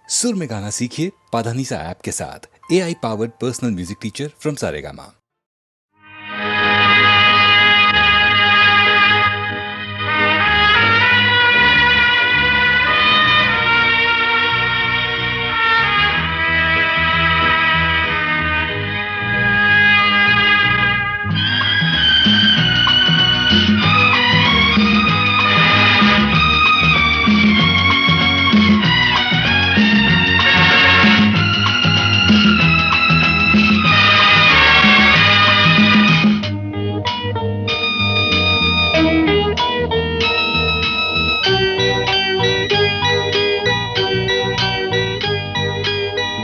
सुर में गाना सीखिए पाधानीसा ऐप के साथ। AI powered personal music teacher from Saregama.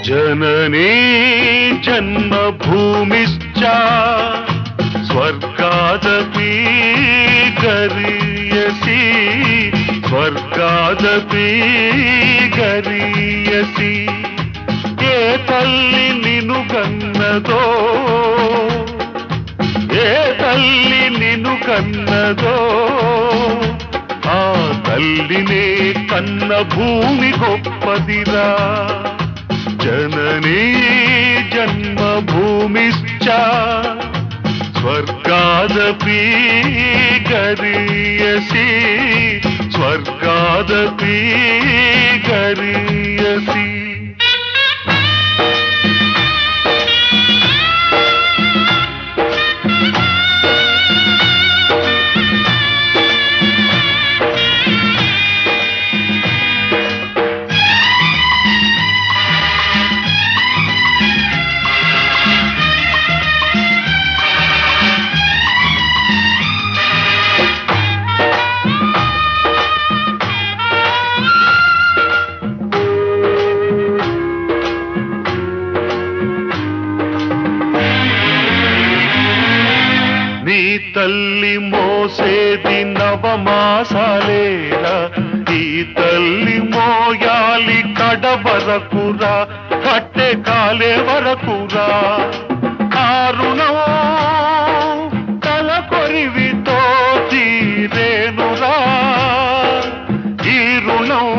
जननी जन्मभूमिश्च स्वर्गादपि गरीयसी स्वर्गादपि गरीयसी ఏ తల్లి నిన్ను కన్నదో ఏ తల్లి నిన్ను కన్నదో ఆ తల్లినే కన్న భూమి గొప్పదిరా जननी जन्मभूमिश्च स्वर्गादपि गरीयसी स्वर्गादपि गरीयसी తల్లి మోసేది నవమాసాలేరా ఈ తల్లి మోయాలి కడ వరకురా కట్టె కాలే వరకురా కారుణం తల కొరివితో తీరేనురా ఈ రుణం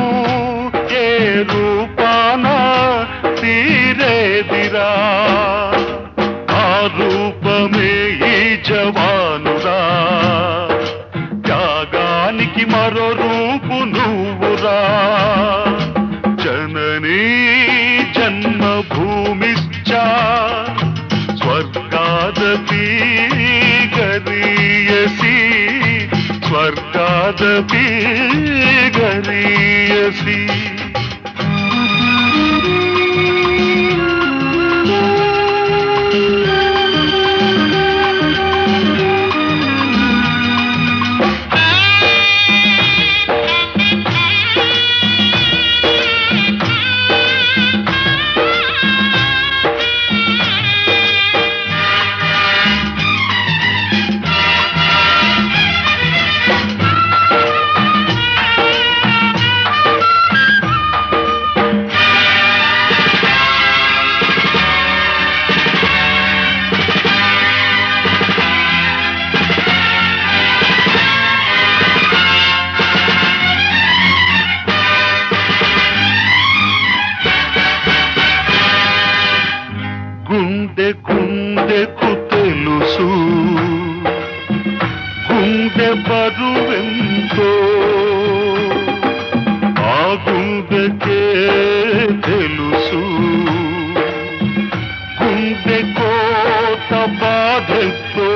ఏ రూపాన తీరేదిరా ఆ రూపమే ఈ జవానురా త్యాగానికి మరో రూపు నువ్వురా జననీ జన్మభూమిశ్చ స్వర్గాదపి గరీయసి స్వర్గాదపి గరీయసి గుండె గుండెకు తెలుసు గుండె బరువెంతో ఆ గుండెకే తెలుసు గుండె కోట బాధెంతో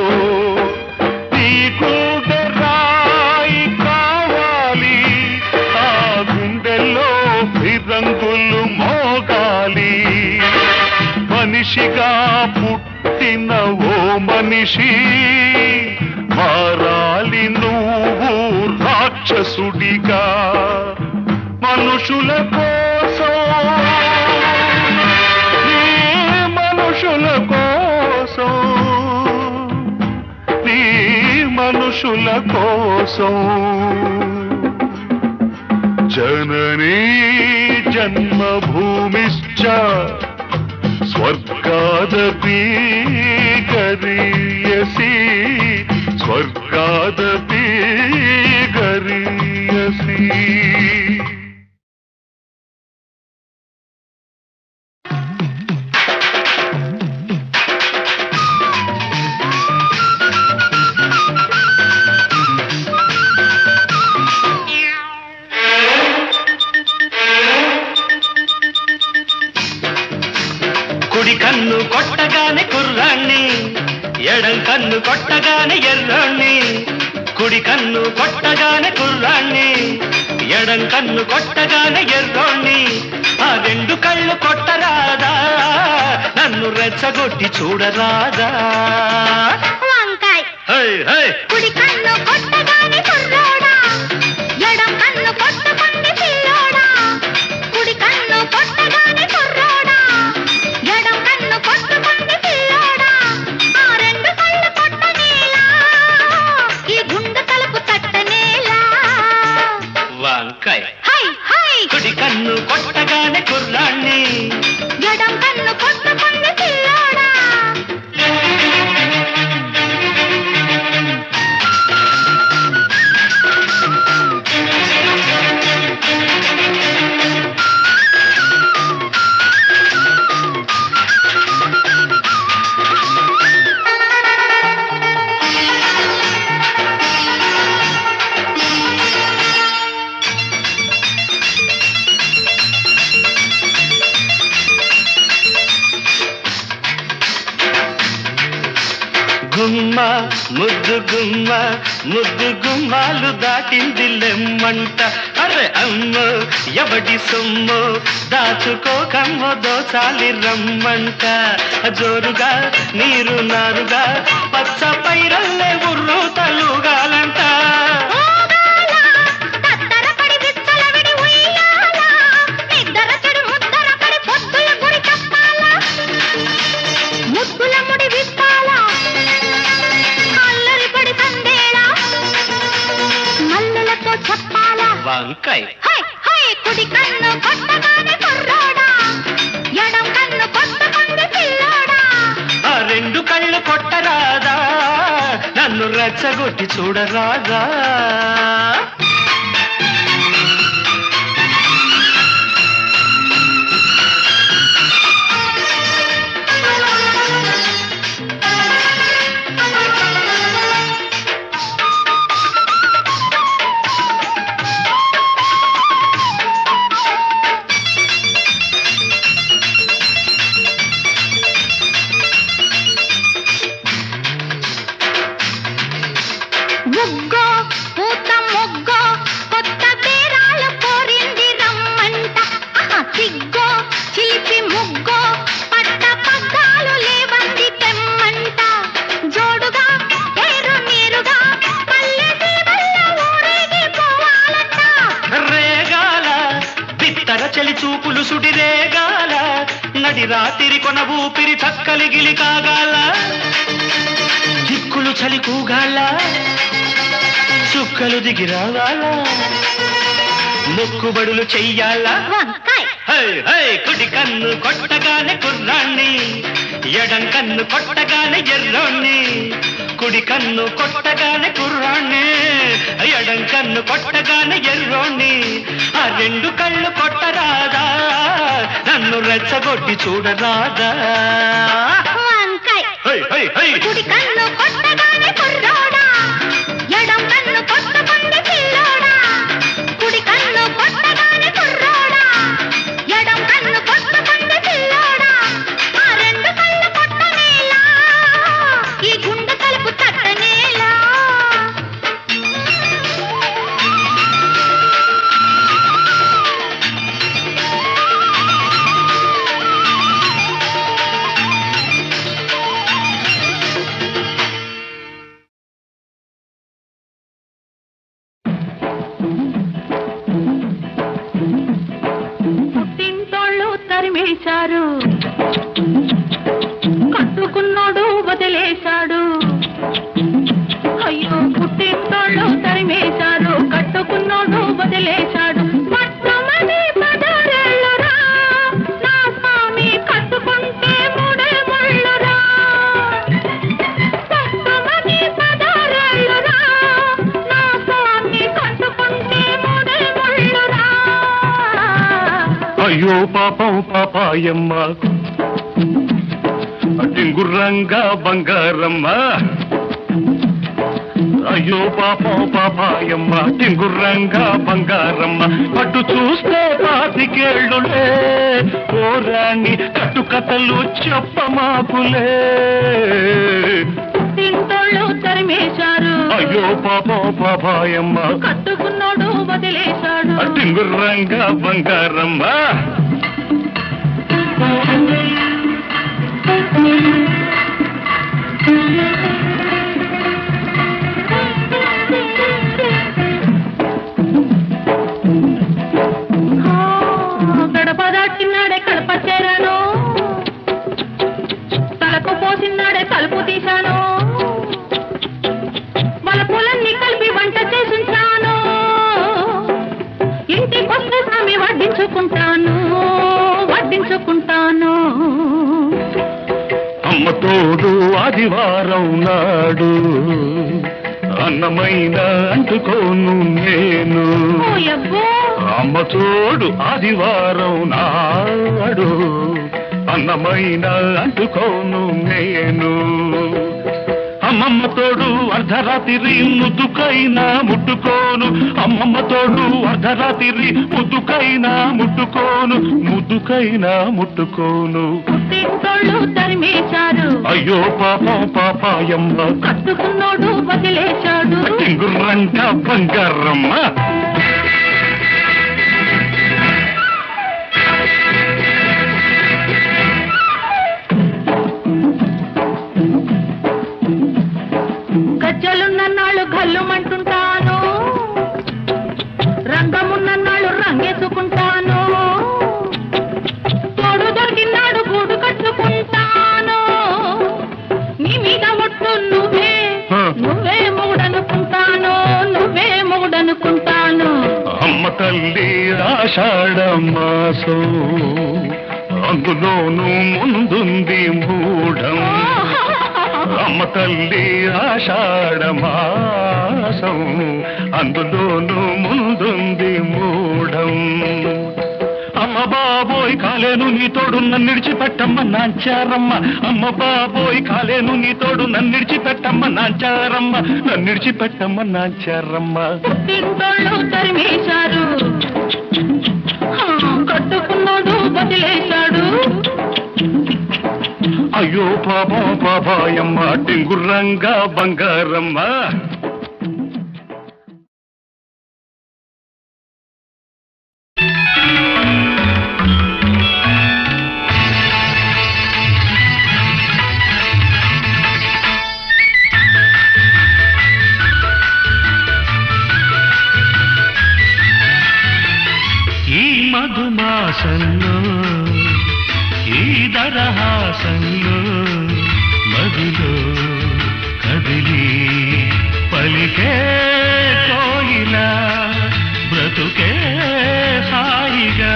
ఈ గుండె రాయి కావాలి ఆ గుండెలో ఫిరంగులు మోగాలి మనిషిగా పుట్టిన ఓ మనిషి మారాలి నువ్వు రాక్షసుడిగా మనుషుల కోసం నీ మనుషుల కోసం నీ మనుషుల కోసం जननी जन्मभूमिश्च स्वर्गादपि गरीयसी स्वर्गादपि गरीयसी। కుడి కన్ను కొట్టగానే కుర్రాణ్ణి, ఎడం కన్ను కొట్టగానే ఎర్రాణ్ణి. కుడి కన్ను కొట్టగానే కుర్రాణ్ణి, ఎడం కన్ను కొట్టగానే ఎర్రోణ్ణి. ఆ రెండు కళ్ళు కొట్టరాదా, నన్ను రెచ్చగొట్టి చూడరాదా. వంకాయ్ హై హై కుడి కన్ను కొట్టగానే కుర్రోడా, ఎడం కన్ను కొట్టకుంది పిల్లోడా. కుడి కన్ను కొట్టగానే కుర్రోడా, ఎడం కన్ను కొట్టకుంది పిల్లోడా. ఆ రెండు కళ్ళు కొట్టనేలా, ఈ గుండె తలుపు తట్టనేలా. వంకాయ హై హై కుడి కన్ను కొట్టగానే కుర్రాణ్ణి, ఎడం కన్ను కొట్టకుంది పిల్లోడా. గుమ్మ ముద్దు గుమ్మ, ముద్దు గుమ్మాలు దాటింది లెమ్మంట. అరే అమ్మో ఎవడి సొమ్ము, దాచుకోకమ్మ దోచాలి రమ్మంట. జోరుగా నీరు నారుగా పచ్చ పైరల్లే ఉర్రు తలుగాలంట. వంకాయ హై హై కుడి కన్ను కొట్టగానే కుర్రోడా, ఎడం కన్ను కొట్టకుంది పిల్లోడా. ఆ రెండు కళ్ళు కొట్టరాదా, నన్ను రెచ్చగొట్టి చూడరాదా. ముగ్గో పూత ముగ్గో కొత్త పేరాలు కోరింది రమ్మంట. సిగ్గో చిలిపి ముగ్గో పట్ట పగ్గాలు లేవంది తెమ్మంట. జోడుగా పేరు నీరుగా పల్లె సీమల్లో ఊరేగి పోవాలంట. రేగాల బిత్తర చలి చూపులు సుడి రేగాల, నడి రాత్రి కొన ఊపిరి చక్కలిగిలి కాగాల. దిక్కులు చలి కూగాల, చుక్కలు దిగి రావాలా, మొక్కుబడులు చెయ్యాలా. వంకాయ్ హై హై కుడి కన్ను కొట్టగానే కుర్రాణ్ణి, ఎడం కన్ను కొట్టగానే ఎర్రోణ్ణి. కుడి కన్ను కొట్టగానే కుర్రాణ్ణి, ఎడం కన్ను కొట్టగానే ఎర్రోణ్ణి. ఆ రెండు కళ్ళు కొట్టరాదా, నన్ను రెచ్చగొట్టి చూడరాదా. వంకాయ్ హై హై హై కుడి కన్ను కొట్టగానే కుర్రోడా, ఎడం కన్ను కొట్టకుంది పిల్లోడా. కుడి కన్ను కొట్టగానే కుర్రోడా, ఎడం కన్ను కొట్టకుంది పిల్లోడా. ఆ రెండు కళ్ళు కొట్టనేలా, ఈ గుండె తలుపు తట్టనేలా. పుట్టింటోళ్ళు తరిమేశారు, కట్టుకున్నాడు వదిలేశాడు. అయ్యో పుట్టింటోళ్ళు తరిమేశారు, కట్టుకున్నాడు వదిలేశాడు. మొట్టమొదటి పదారేళ్ళురా, నా స్వామి కట్టుకుంటే మూడే ముళ్ళురా. మొట్టమొదటి పదారేళ్ళురా, నా స్వామి కట్టుకుంటే మూడే ముళ్ళురా. అయ్యో పాపం పాపాయమ్మ, డింగుర్రంగా బంగారమ్మ. అయ్యో పాపం పాపాయమ్మ టింగుర్రంగా బంగారమ్మ పట్టు చూస్తే పాతికేళ్ళులే ఓరాణి కట్టు కథలు చెప్పమాకులే తింటోళ్ళు తరిమేశారు అయ్యో పాపం పాపాయమ్మ కట్టుకున్నాడు వదిలేశాడు టింగుర్రంగా బంగారమ్మ గడప దాటినాడే కడప చేరాను తలకు పోసినాడే తలుపు తీశాను వలపులన్నీ కలిపి వంట చేసుంటాను ఇంటికొస్తే స్వామి వడ్డించుకుంటాను అమ్మ తోడు ఆదివారం నాడు అన్నమైన అంటుకోను నేను అమ్మ తోడు ఆదివారం నాడు అన్నమైన అంటుకోను నేను అమ్మమ్మ తోడు అర్ధరాత్రి ముద్దుకైనా ముట్టుకోను అమ్మమ్మ తోడు అర్ధరాత్రి ముద్దుకైనా ముట్టుకోను తరిమేశారు అయ్యో పాపం పాపాయమ్మ కట్టుకున్నాడు వదిలేశాడు టింగుర్రంట బంగారమ్మ గజ్జలున్నన్నాళ్ళు గల్లుమంటుంటాను రంగమున్నన్నాళ్ళు రంగేసుకుంటాను తోడు దొరికినాడు గూడు కట్టుకుంటాను నీ మీద ఒట్టు నువ్వే మొగుడనుకుంటాను అమ్మ తల్లి ఆషాఢ మాసం అందులోనూ ముందుంది మూఢం అమ్మ తల్లి ఆషాఢ మాసం అందులోనూ ముందుంది మూఢం అమ్మ బాబోయ్ కాలేను నీ తోడు నన్ను విడిచిపెట్టమ్మ నాంచారమ్మ అమ్మ బాబోయ్ కాలేను నీ తోడు నన్ను విడిచిపెట్టమ్మ నాంచారమ్మ తింటోళ్ళు తరిమేశారు కట్టుకున్నాడు వదిలేశాడు అయ్యో పాపం పాపాయమ్మ టింగుర్రంగా బంగారమ్మ ఈ మధుమాసంలో ఈ దరహాసంలో మదిలో కదిలి పలికే కోయిలా బ్రతుకే హాయిగా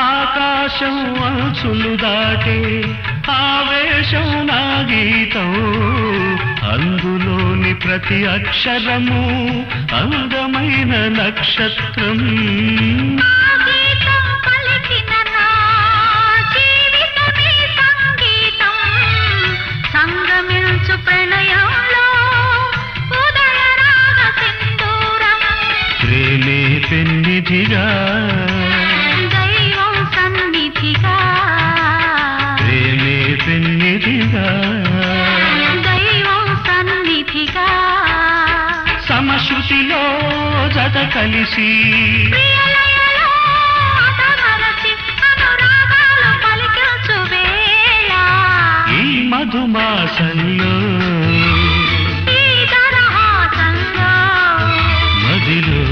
ఆకాశం అంచులు దాటే ఆవేశం నా గీతం అందులోని ప్రతి అక్షరము అందమైన నక్షత్రం ప్రేమే పెన్నిధిగా ప్రేమే పెన్నిధిగా సమశృతిలో జత కలిసి ఈ మధుమాసంలో మదిలో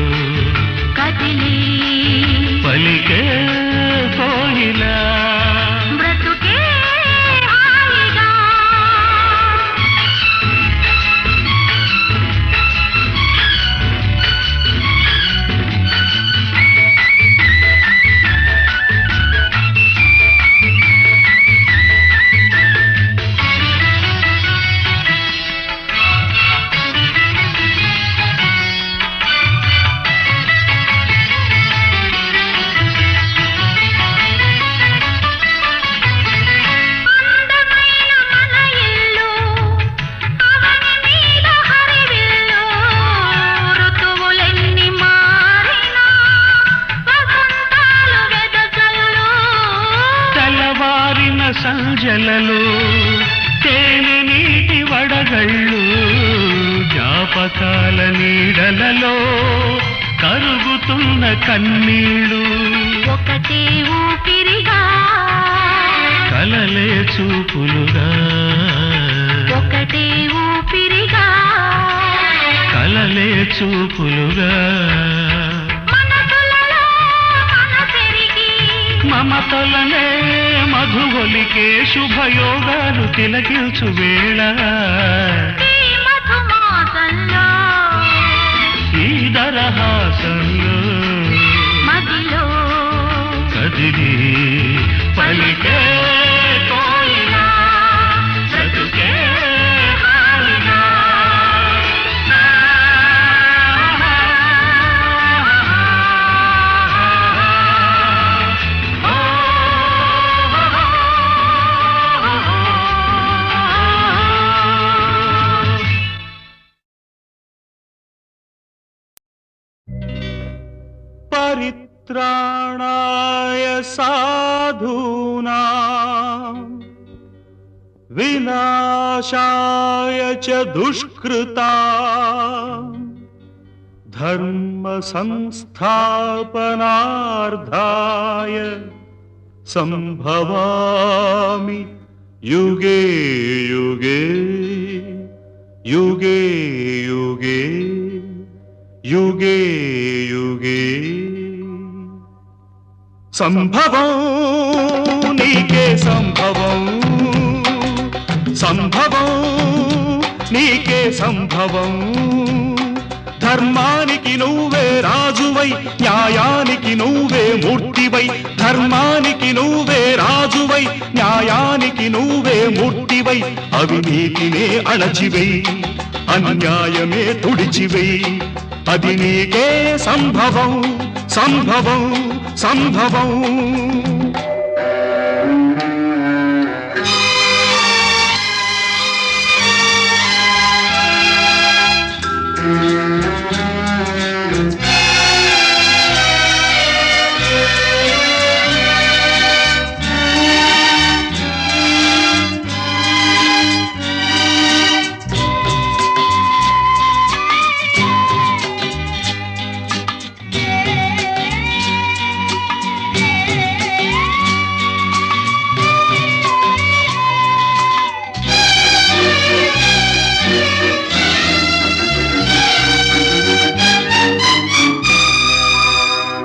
తేనె నీటి వడగళ్ళు జ్ఞాపకాల నీడలలో కరుగుతున్న కన్నీళ్ళు ఒకటే ఊపిరిగా కలలే చూపులుగా ఒకటే ఊపిరిగా కలలే చూపులుగా మనసులలో మనసెరిగి మమతలనే మధుగొలికే శుభయోగాలు తిలకించు వేళ ఈ మధుమాసంలో ఈ దరహాసంలో మదిలో కదిలి పలికే కోయిలా బ్రతుకే హాయిగా. పరిత్రాణాయ సాధూనాం వినాశాయ చ దుష్కృతాం ధర్మ సంస్థాపనార్థాయ సంభవామి యుగే యుగే యుగే యుగే యుగే యుగే సంభవం నీకే సంభవం సంభవం నీకే సంభవం ధర్మానికి నువ్వే రాజువై న్యాయానికి నువ్వే మూర్తివై ధర్మానికి నువ్వే రాజువై న్యాయానికి నువ్వే మూర్తివై అవినీతినే అణచివై అన్యాయమే తుడిచివై అది నీకే సంభవం సంభవం సంభవం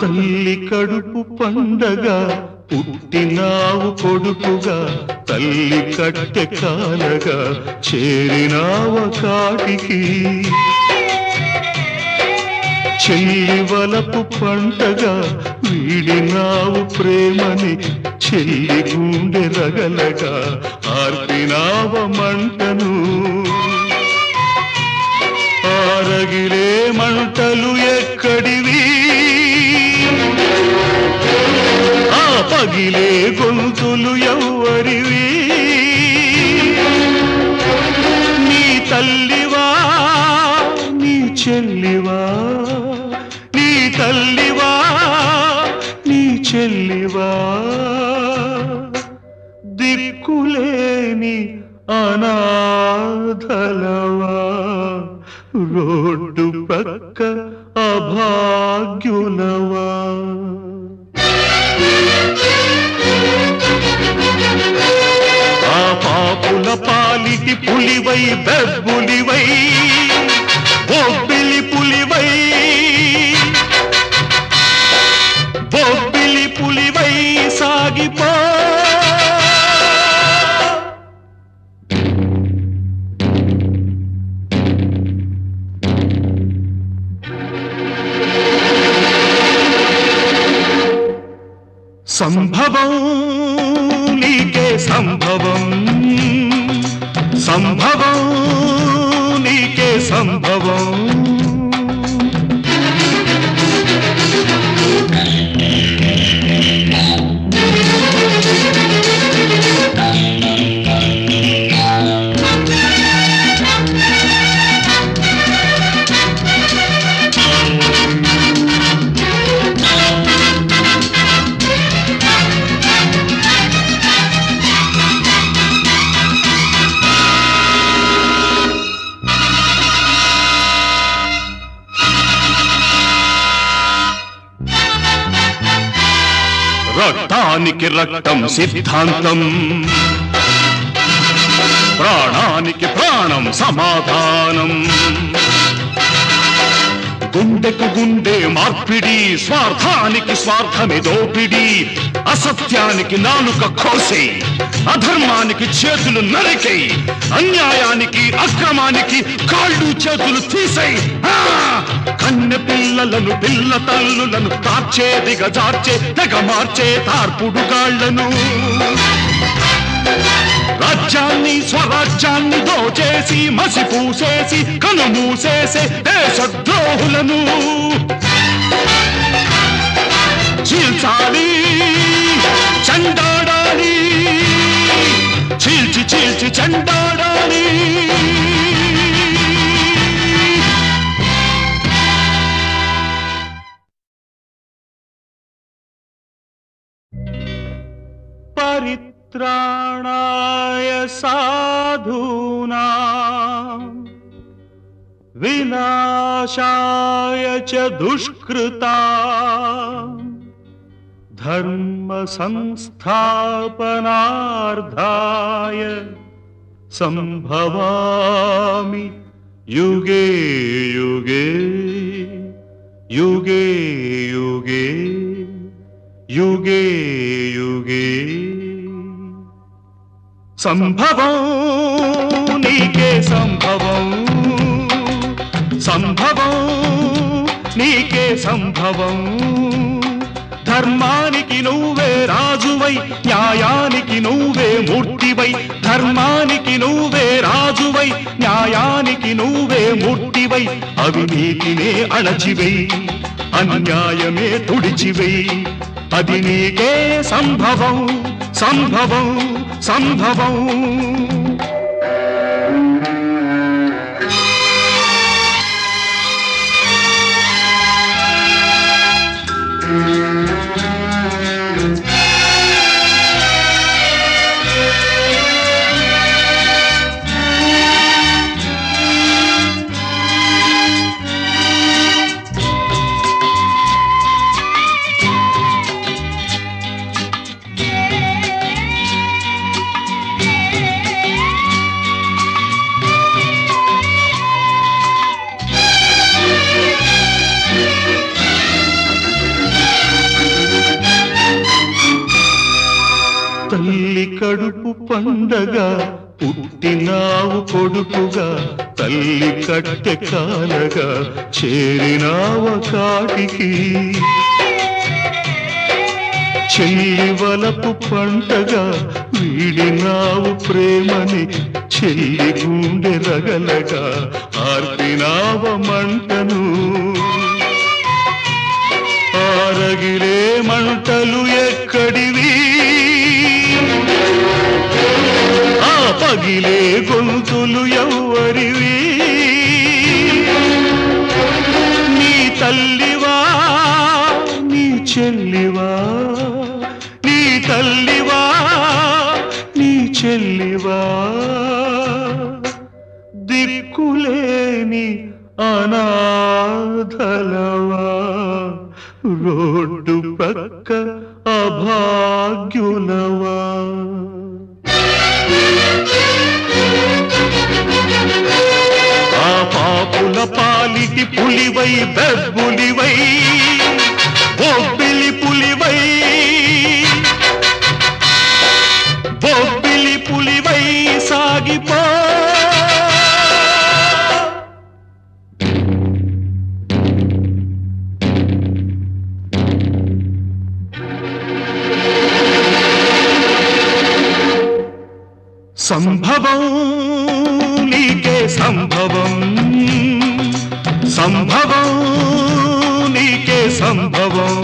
తల్లి కడుపు పండగ పుట్టినావు కొడుకుగా తల్లి కట్టె కాలగా చేరినావ కాటికి చెల్లి వలపు పంటగా వీడినావు ప్రేమని చెల్లి గుండె రగలగా ఆర్పినావ మంటను ఆరగిలే మంటలు ఎక్కడివి ఆ పగిలే గొంతులు ఎవ్వరివి నీ తల్లివా నీ చెల్లివా నీ తల్లివా నీ చెల్లివా దిక్కులేని అనాథలవా రోడ్డు పక్క అభాగ్యులవా ఆ పాపుల పాలిటి పులివై బెబ్బులివై బొబ్బిలి పులివై బొబ్బిలి పులివై సాగిపో సంభవం నీకే సంభవం సంభవం నీకే సంభవం రక్తానికి రక్తం సిద్ధాంతం, ప్రాణానికి ప్రాణం సమాధానం. గుండెకు గుండె మార్పిడి, స్వార్థానికి స్వార్థమే దోపిడి. అసత్యానికి నాలుక కోసే, అధర్మానికి చేతులు నరికే, అన్యాయానికి అక్రమానికి కాళ్ళు చేతులు తీసే. కన్నె పిల్లలను పిల్ల తల్లులను తార్చే దిగజార్చే తెగ మార్చే తార్పుడు గాళ్లను, రాజ్యాన్ని స్వరాజ్యాన్ని దోచేసి మసి పూసేసి కనుమూసేసే దేశద్రోహులను చీల్చాలి, చండాడాలి, చీల్చి చీల్చి చండాడాలి. పరిత్రాణాయ సాధూనాం వినాశాయ చ దుష్కృతాం ధర్మ సంస్థాపనార్థాయ సంభవామి యుగే యుగే యుగే యుగే యుగే యుగే. సంభవం నీకే సంభవం, సంభవం నీకే సంభవం. ధర్మానికి నువ్వే రాజువై, న్యాయానికి నువ్వే మూర్తివై. ధర్మానికి నువ్వే రాజువై, న్యాయానికి నువ్వే మూర్తివై. అవినీతినే అణచివై, అన్యాయమే తుడిచివై. అది నీకే సంభవం, సంభవం, సంభవం. తల్లి కడుపు పండగ పుట్టినావు కొడుకుగా, తల్లి కట్టె కాలగా చేరినావ కాటికి. చెల్లి వలపు పంటగా వీడినావు ప్రేమని, చెల్లి గుండె రగలగా ఆర్పినావ మంటను. ఆరగిలే మంటలు ఎక్కడివి, ఆ పగిలే గొంతులు ఎవ్వరివి. నీ తల్లివా నీ చెల్లివా, నీ తల్లివా నీ చెల్లివా. దిక్కులేని అనాథలవా, రోడ్డు పక్క అభాగ్యులవా. ఆ పాపుల పాలిటి పులివై బెబ్బులివై, బొబ్బిలి పులివై, బొబ్బిలి పులివై సాగిపో. సంభవం నీకే సంభవం, సంభవం నీకే సంభవం.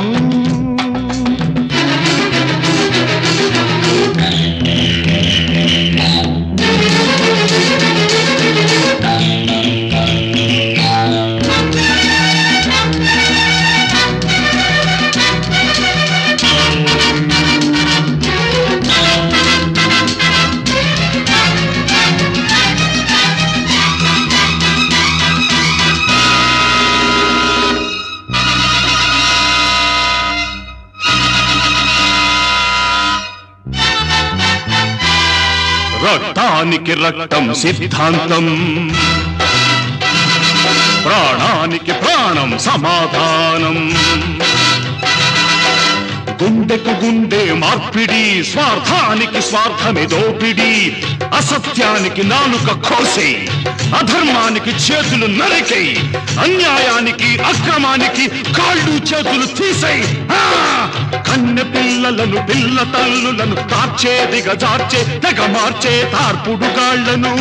రక్తానికి రక్తం సిద్ధాంతం, ప్రాణానికి ప్రాణం సమాధానం. గుండెకు గుండె మార్పిడి, స్వార్థానికి స్వార్థమే దోపిడి, అసత్యానికి నాలుక కోసే, అధర్మానికి చేతులు నరికే, అన్యాయానికి అక్రమానికి కాళ్ళు చేతులు తీసే. కన్నె పిల్లలను పిల్ల తల్లులను తార్చే దిగజార్చే తెగ మార్చే తార్పుడు గాళ్లను,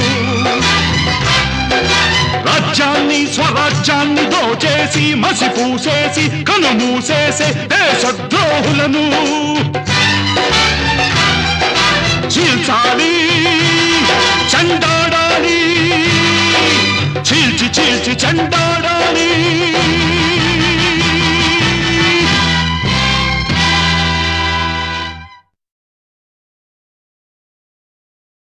రాజ్యాన్ని స్వరాజ్యాన్ని దోచేసి మసిపూసేసి కనుమూసేసే దేశద్రోహులను చీల్చాలి